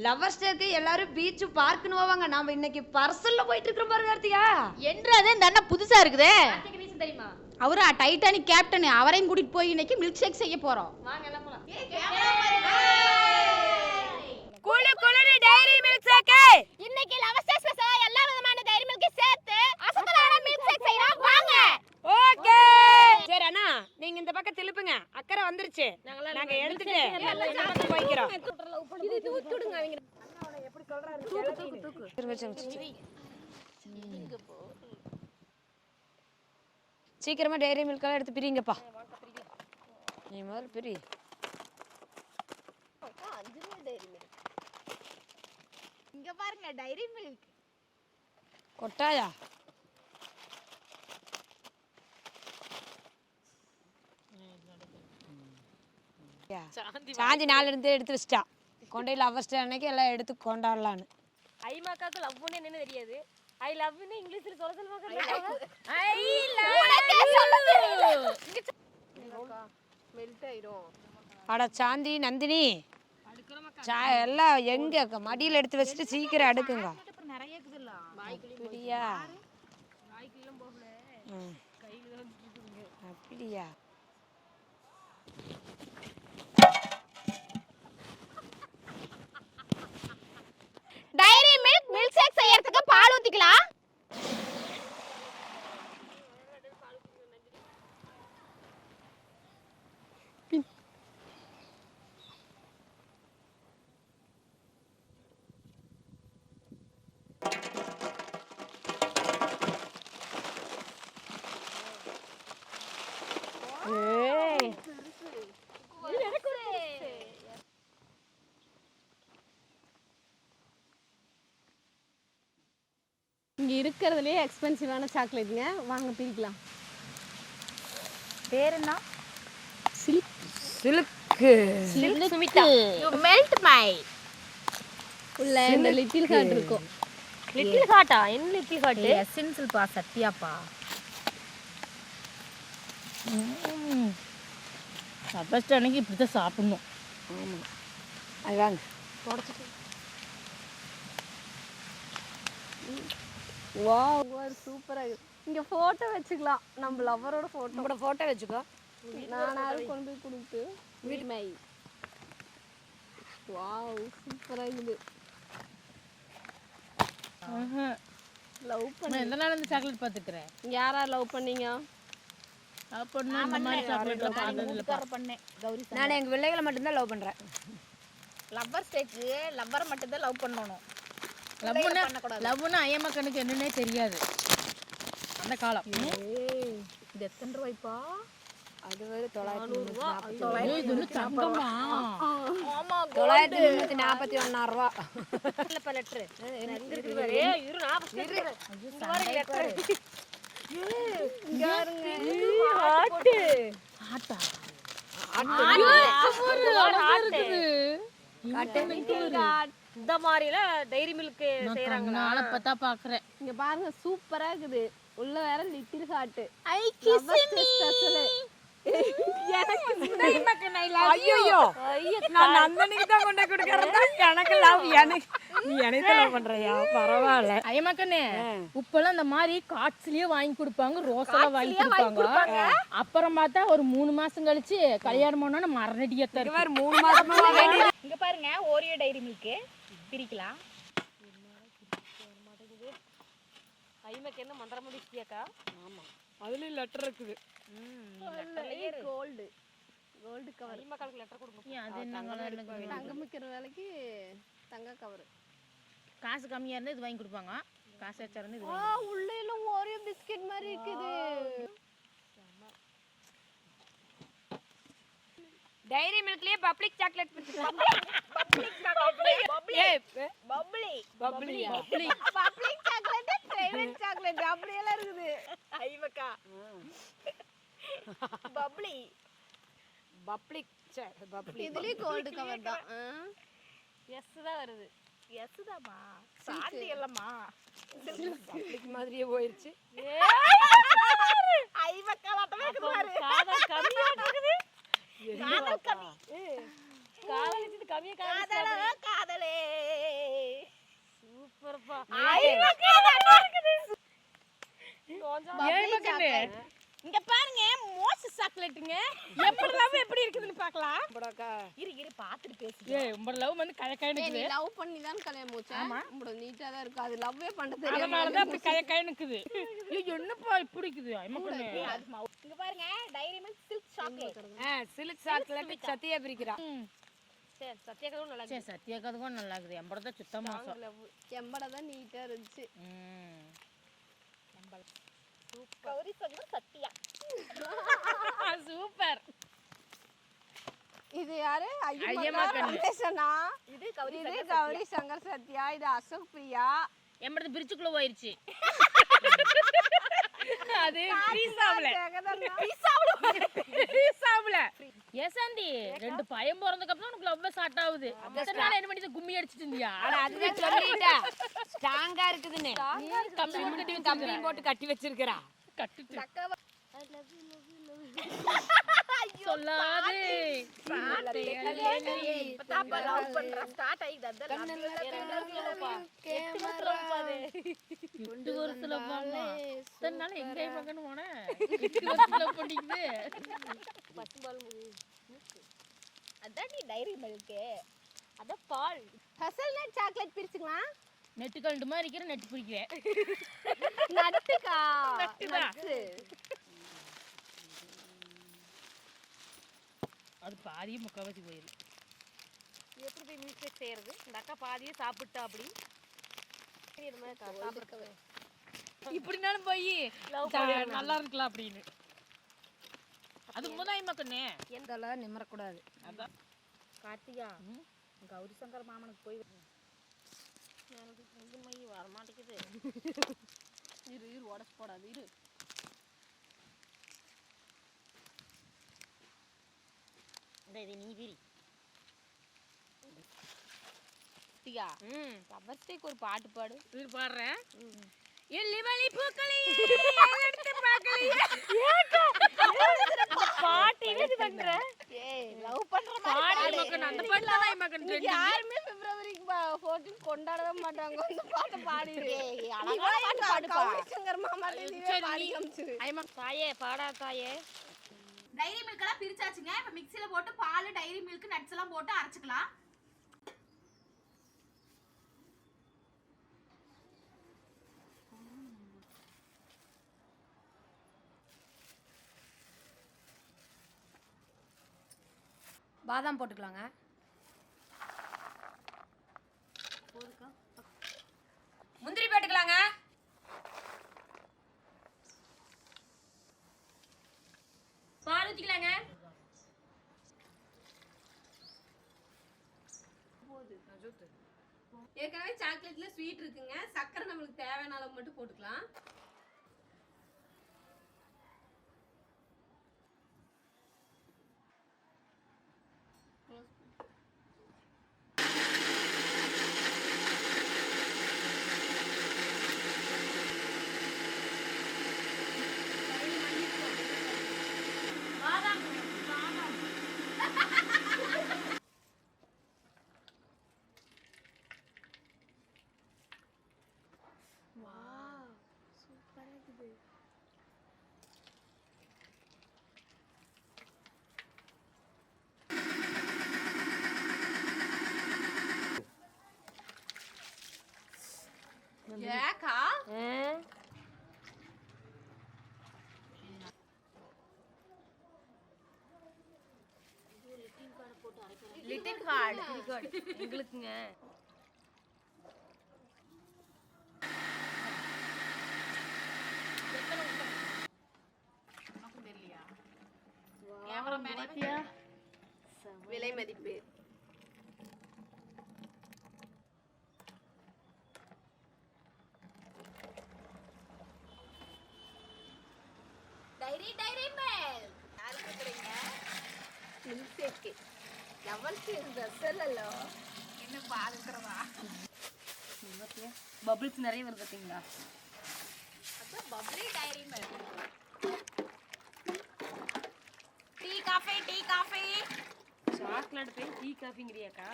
Lovers டேக்கு எல்லாரும் beach பார்க்குன்னு போவாங்க. நாம இன்னைக்கு பர்சல்ல போயிட்டு இருக்கோம் பாருங்க கார்த்திகா. என்றது இந்த அண்ணா புதுசா இருக்குதே. கார்த்திகை ரீசன் தெரியுமா? அவரா டைட்டானிக் கேப்டன், அவரையும் கூட்டிட்டு போய் இன்னைக்கு மில்க் ஷேக் செய்ய போறோம். வாங்க எல்லாம் போலாம். குளு குளுன்னு டைரி மில்க் ஷேக். இன்னைக்கு லவர்ஸ் டே ஸ்பெஷல் எல்லா விதமான டைரி மில்க் சேர்த்து அசத்தலான மில்க் ஷேக் செய்யலாம் வாங்க. ஓகே சரி அண்ணா, நீங்க இந்த பக்கம் திருப்புங்க. அக்கறை வந்துருச்சு. நாங்க எடுத்துட்டு இந்த பக்கம் போய்க்கிறோம். இது தூத்துடுங்க அவங்க. அண்ணா எப்படி சொல்றாரு? தூக்கு. சீக்கிரமா டைரி மில்க் எல்லாம் எடுத்து பிரிங்கப்பா. நீ முதல்ல பிரி. இங்க பாருங்க டைரி மில்க். கொட்டாயா? சாந்தி நாலு இருந்து எடுத்து வச்சிட்டா. கொண்டையில் அவஸ்டே அன்னைக்கு எல்லாம் எடுத்து கொண்டாடலான்னு. ஐமாக்காக்கு லவ்னு என்னன்னு தெரியாது. ஐ லவ்னு இங்கிலீஷ்ல சொல்லுவாங்க. மெல்ட் ஆயிடும். அட சாந்தி நந்தினி எல்லாம் எங்க மடியில் எடுத்து வச்சுட்டு சீக்கிரம் அடுக்குங்க. நிறைய இருக்குதுல்ல. அப்படியா? அப்படியா? டைரி மில்க் மில்க் ஷேக் செய்யறதுக்கு பால் ஊத்திக்கலாம். இங்கே இருக்கிறதுலே எக்ஸ்பென்சிவான சாக்லேட்டுங்க. வாங்க பிரிக்கலாம். பேர் என்ன? Silk Smitha. You melt my. உள்ள இந்த லிட்டில் ஹார்ட் இருக்கும். லிட்டில் ஹார்ட்டா? என்ன லிட்டில் ஹார்ட்? எசென்ஷியல் பா, சத்யாப்பா. ஃபர்ஸ்ட் அன்னைக்கு இப்படி தான் சாப்பிடணும். ஆமாம், அது வாங்க. வாவ் சூப்பராக இருக்குது. இங்கே ஃபோட்டோ வச்சுக்கலாம். நம்ம லவ்வரோட ஃபோட்டோ. நம்மளோட ஃபோட்டோ வச்சுக்கோ. நானாவது கொண்டு போய் கொடுத்து வீட்மை. வாவ் சூப்பராக இருக்குது. லவ் பண்ண எந்த நாள் இந்த சாக்லேட் பார்த்துக்கிறேன். யாரா லவ் பண்ணீங்க? நான் எங்கள் பிள்ளைகளை மட்டும்தான் லவ் பண்ணுறேன். லவ்வர் ஸ்டேக்கு லவ்வரை மட்டும்தான் லவ் பண்ணணும். லவ்னா ஐயம்மா கண்ணுக்கு என்னன்னே தெரியாது அந்த காலம். இது எத்தனை ரூபாய்ப்பா? அது ஒரு 941 ரூபா. லெட்டர் இந்த மாதிரில டைரி மில்க் செய்யறாங்க. நாளை பார்த்தா பாக்குறேன். இங்க பாருங்க சூப்பரா இருக்குது. உள்ள வேற little heart. I kiss me. ஐயோ நான் நந்தனிக்கு தான் கொண்டு கொடுக்கறதா? எனக்கு லவ். நீ எனக்கு லவ் பண்றியா? பரவாயில்ல. ஐயமாக்கண்ணே, உப்பெல்லாம் இந்த மாதிரி காட்ஸ்லயே வாங்கி கொடுப்பாங்க, ரோஸெல்லாம் வாங்கி கொடுப்பாங்க. அப்புறம் பார்த்தா ஒரு 3 மாசம் கழிச்சு கல்யாணம் பண்ணோன்னு மரணடியா தான் 3 மாசமா. இங்க பாருங்க ஓரியோ டைரி மில்க் பிரிக்கலாம். ஐயமாக்கு என்ன மந்திர முடிச்சியாக்கா? ஆமா, அதுலயும் லெட்டர் இருக்குது. Gold cover. ஐயமாக்கு லெட்டர் கொடுங்க. அது என்ன? தங்கம் விற்கிற வேலைக்கு தங்க கவர். காசு கம்மியா இருந்தா இது வாங்கி கொடுப்பாங்க, காசு எச்சா இருந்தா இது. உள்ள எல்லாம் ஓரியோ பிஸ்கட் மாதிரி இருக்குது. டைரி மில்க்லயே public chocolate. Public chocolate, private chocolate அப்படி எல்லாம் இருக்குது. ஐவக்கா பப்ளி இதுலயே கோல்டு கவர் தான். எஸ் தான் வருது. எஸ் தாமா. சாந்தி இல்லம்மா. பப்ளிக் மாதிரியே போயிருச்சு. ஐவக்கா மட்டுமே இருக்குது பாரு. காதல் கம்மியா இருக்குது. காதல் கம்மி. காதல் கம்மியா காதலே இங்க பாருங்க மோஸ் சாக்லேட்டுங்க எம்பர் லவ் எப்படி இருக்குதுன்னு பார்க்கலாம் இரு பாத்துட்டு பேசு எம்பர் லவ் வந்து கயக்காயனுக்குது நீ லவ் பண்ணி தான் கல்யாணம் மூச்சா உங்களோட நீட்டா தான் இருக்கு அது லவ்வே பண்ண தெரியாது அதனால தான் அப்படி கயக்காயனுக்குது என்னப்பா இப்படி இருக்குது ஐமக்கண்ணே இங்க பாருங்க Dairy Milk Silk chocolate Silk chocolate Sathya பிரிக்கிறா சரி சத்தியக்கதும் நல்லா சரி சத்தியக்கதும் நல்லா இருக்குது எம்பட தான் சுத்த மோசம் எம்பட தான் நீட்டா இருந்துச்சு கௌரி சங்கர் சத்யா சூப்பர் இது யாரு ஐயமக்கண்ணு. ரமேஷனா இது கௌரி இது கௌரி சங்கர் சத்யா இது அசோக் பிரியா எம்படது பிரிச்சுக்குள்ள போயிருச்சு அது பீஸாவுல ஏசாந்தி ரெண்டு பையன் பிறந்ததுக்கு அப்புறம் உனக்கு லவ் ஸ்டார்ட் ஆகுது அதனால என்ன பண்ணி கும்மி அடிச்சிட்டு இருந்தியா அதுதான் சொல்லிட்டா ஸ்ட்ராங்கா இருக்குதுன்னு கம்பியும் போட்டு கட்டி வச்சிருக்கிறா கட்டிட்டு சொல்லாதே இப்ப லவ் பண்ற ஸ்டார்ட் ஆயிடுது அதெல்லாம் எட்டு வருஷத்துல பாமா தன்னால எங்க மகன் போன 8 வருஷத்துல பண்ணிக்குது பசும்பால் அதான் நீ டைரி மில்க் அத பால் ஹசல்நட் சாக்லேட் பிரிச்சுக்கலாம் நெட்டு கல்டு மாதிரி இருக்கிற நெட்டு பிடிக்கிறேன் நட்டுக்கா நட்டுதான். அது பாதியும் முக்காவாசி போயிரு எப்படி போய் மில்க் ஷேக் செய்யறது இந்த அக்கா பாதியே சாப்பிட்டா அப்படி இப்படினாலும் போய் நல்லா இருக்கலாம் அப்படின்னு அது முதல் மக்கண்ணே எந்தெல்லாம் நிம்மறக்கூடாது அதான் கார்த்திகா கௌரி சங்கர் மாமனுக்கு போய் வரமாட்டேங்குது இரு உடச்சு போடாது இரு இது நீ விரி லவ்வர்ஸ் டேக்கு ஒரு பாட்டு பாடு இது பாடுறேன் எல்லி வலி பூக்களையே எடுத்து பார்க்கலையே பாட்டு இது பண்ற ஏய் லவ் பண்ற பாடி மக்கன் அந்த பாட்டு தான் மக்கன் யாருமே பிப்ரவரி 14 கொண்டாடவே மாட்டாங்க அந்த பாட்டை பாடிடு ஏய் அழகான பாட்டு பாடுப்பா கௌரி சங்கர் மாமா நீவே பாடி காமிச்சிரு ஐமா தாயே பாடா தாயே டைரி மில்க் எல்லாம் பிரிச்சாச்சுங்க இப்ப மிக்ஸில போட்டு பால் டைரி மில்க் நட்ஸ் எல்லாம் போட்டு அரைச்சுக்கலாம் பாதாம் போட்டுக்கலாங்க முந்திரி போட்டுக்கலாங்க பால் ஊத்திக்கலாங்க ஏற்கனவே சாக்லேட்ல ஸ்வீட் இருக்குங்க சக்கரை நம்மளுக்கு தேவையான அளவு மட்டும் போட்டுக்கலாம் ஏக்கா லிட்டில் கார்டு எங்களுக்குங்க விலை மதிப்பு டைரி மில்க் யாருக்கு கொடுக்குறீங்க மில்க் ஷேக் லெவல் ரசல்லோ என்ன பாதுக்கிறதா பபிள்ஸ் நிறைய வருது பார்த்தீங்களா அதான் bubbly Dairy Milk tea coffee chocolate போய் டீ காஃபிங்கிறியாக்கா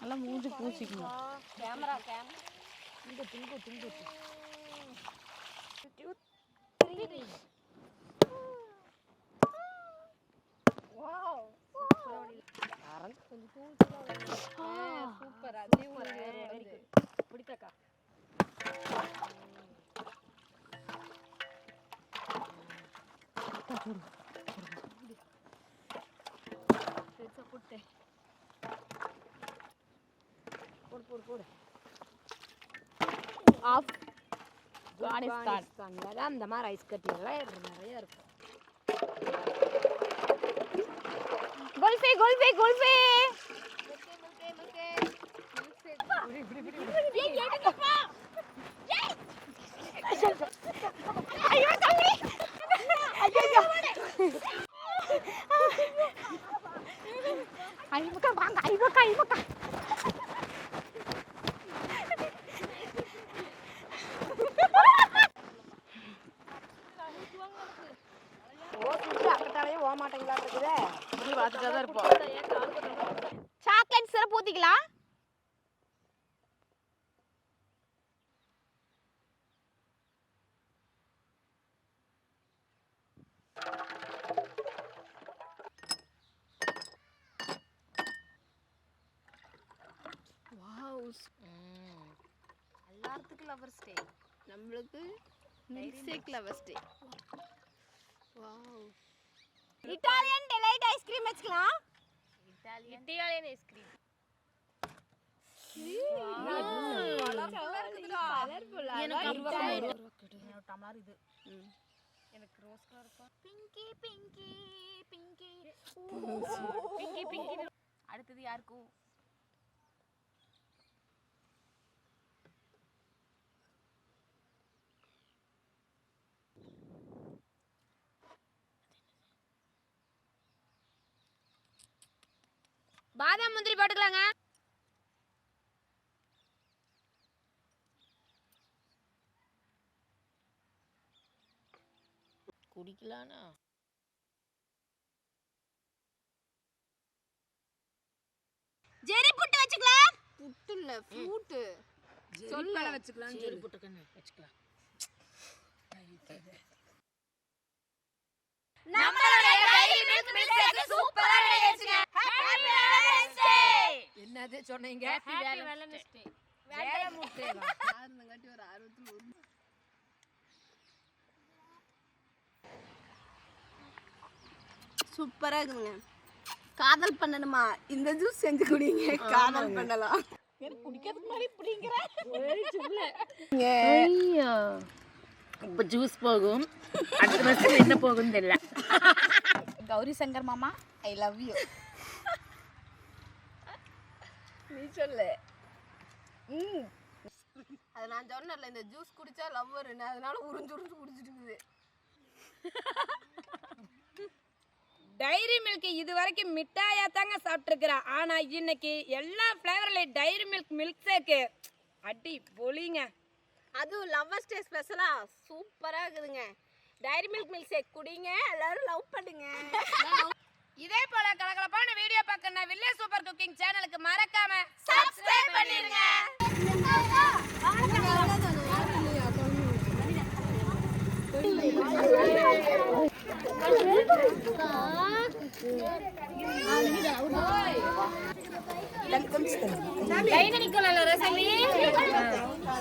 நல்லா மூஞ்சி பூசிக்கணும். கேமரா திங்கு திங்கு திங்கு. வாவ் சூப்பர் பிடித்தக்கா. போடு. ஆப்கானிஸ்தான் அந்த மாதிரி ஐஸ் கட்டியெல்லாம் நிறைய இருக்கும். குல்ஃபி ஐமக்கா அக்கட்டாலே போக மாட்டேங்களா இருக்குதே. பார்த்துட்டா தான் இருப்போம். சாக்லேட் சிரப் ஊத்திக்கலாம். வாவ் எல்லாத்துக்கும் லவர்ஸ் டே, நம்மளுக்கு milkshake lovers day. Wow Italian delight ice cream வச்சுக்கலாம். இட்டாலியன் ஐஸ்கிரீம் டம்ளர் இது எனக்கு ரோஸ் கலர் பிங்கி அடுத்தது யாருக்கும் பாதாம் முந்திரி போட்டுக்கலாங்க. குடிக்கலானா ஜெரி புட்டு வச்சுக்கலாம். புட்டு இல்ல ஃப்ரூட் சொல்ல வச்சுக்கலாம். ஜெரி புட்டுக்கன்னு வச்சுக்கலாம். நம்மளோட டைரி மில்க் மில்க் ஷேக் சூப்பரா ரெடி ஆயிடுச்சுங்க. ஹேப்பி வேலண்டைன்ஸ் டே. என்னது சொன்னீங்க? ஹேப்பி வேலண்டைன்ஸ் டே. வேலை முட்டேவா? ஆறுங்கட்டி ஒரு ஆர்வத்துல ஒரு சூப்பரா இருக்குங்க. காதல் பண்ணணுமா இந்த ஜூஸ் செஞ்சு குடிங்க, காதல் பண்ணலாம். குடிக்கிறதுக்கு முன்னாடி இப்படிங்கிற ஐயா இப்போ ஜூஸ் போகும். அடுத்த வருஷம் என்ன போகும்னு தெரியல. கௌரி சங்கர் மாமா ஐ லவ் யூ. நீ சொல்லு. அது நான் சொன்னேன்ல, இந்த ஜூஸ் குடிச்சா லவ் வருன்னு, அதனால உறிஞ்சு குடிச்சிட்டு இருக்குது. டைரி மில்க் இது வரைக்கும் மிட்டாயா தாங்க சாப்பிட்டுருக்கிறா. ஆனா இன்னைக்கு எல்லா ஃப்ளேவர்லையும் டைரி மில்க் மில்க் ஷேக்கு அடி பொலிங்க. அதுவும் லவ்வர்ஸ் டே ஸ்பெஷலா சூப்பரா இருக்குதுங்க. டைரி மில்க் மில்க் ஷேக் குடிங்க, எல்லாரும் லவ் பண்ணுங்க. இதே போல கலகலப்பான வீடியோ பார்க்கணும்னா வில்லேஜ் சூப்பர் குக்கிங் சேனலுக்கு மறக்காம சப்ஸ்கிரைப் பண்ணிருங்க.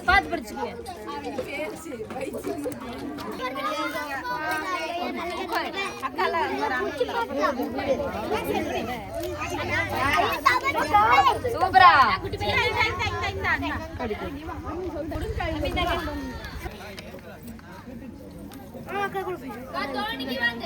பாத்து படிச்சுக்கோ. சூப்பரா தோணிக்கு வாங்க.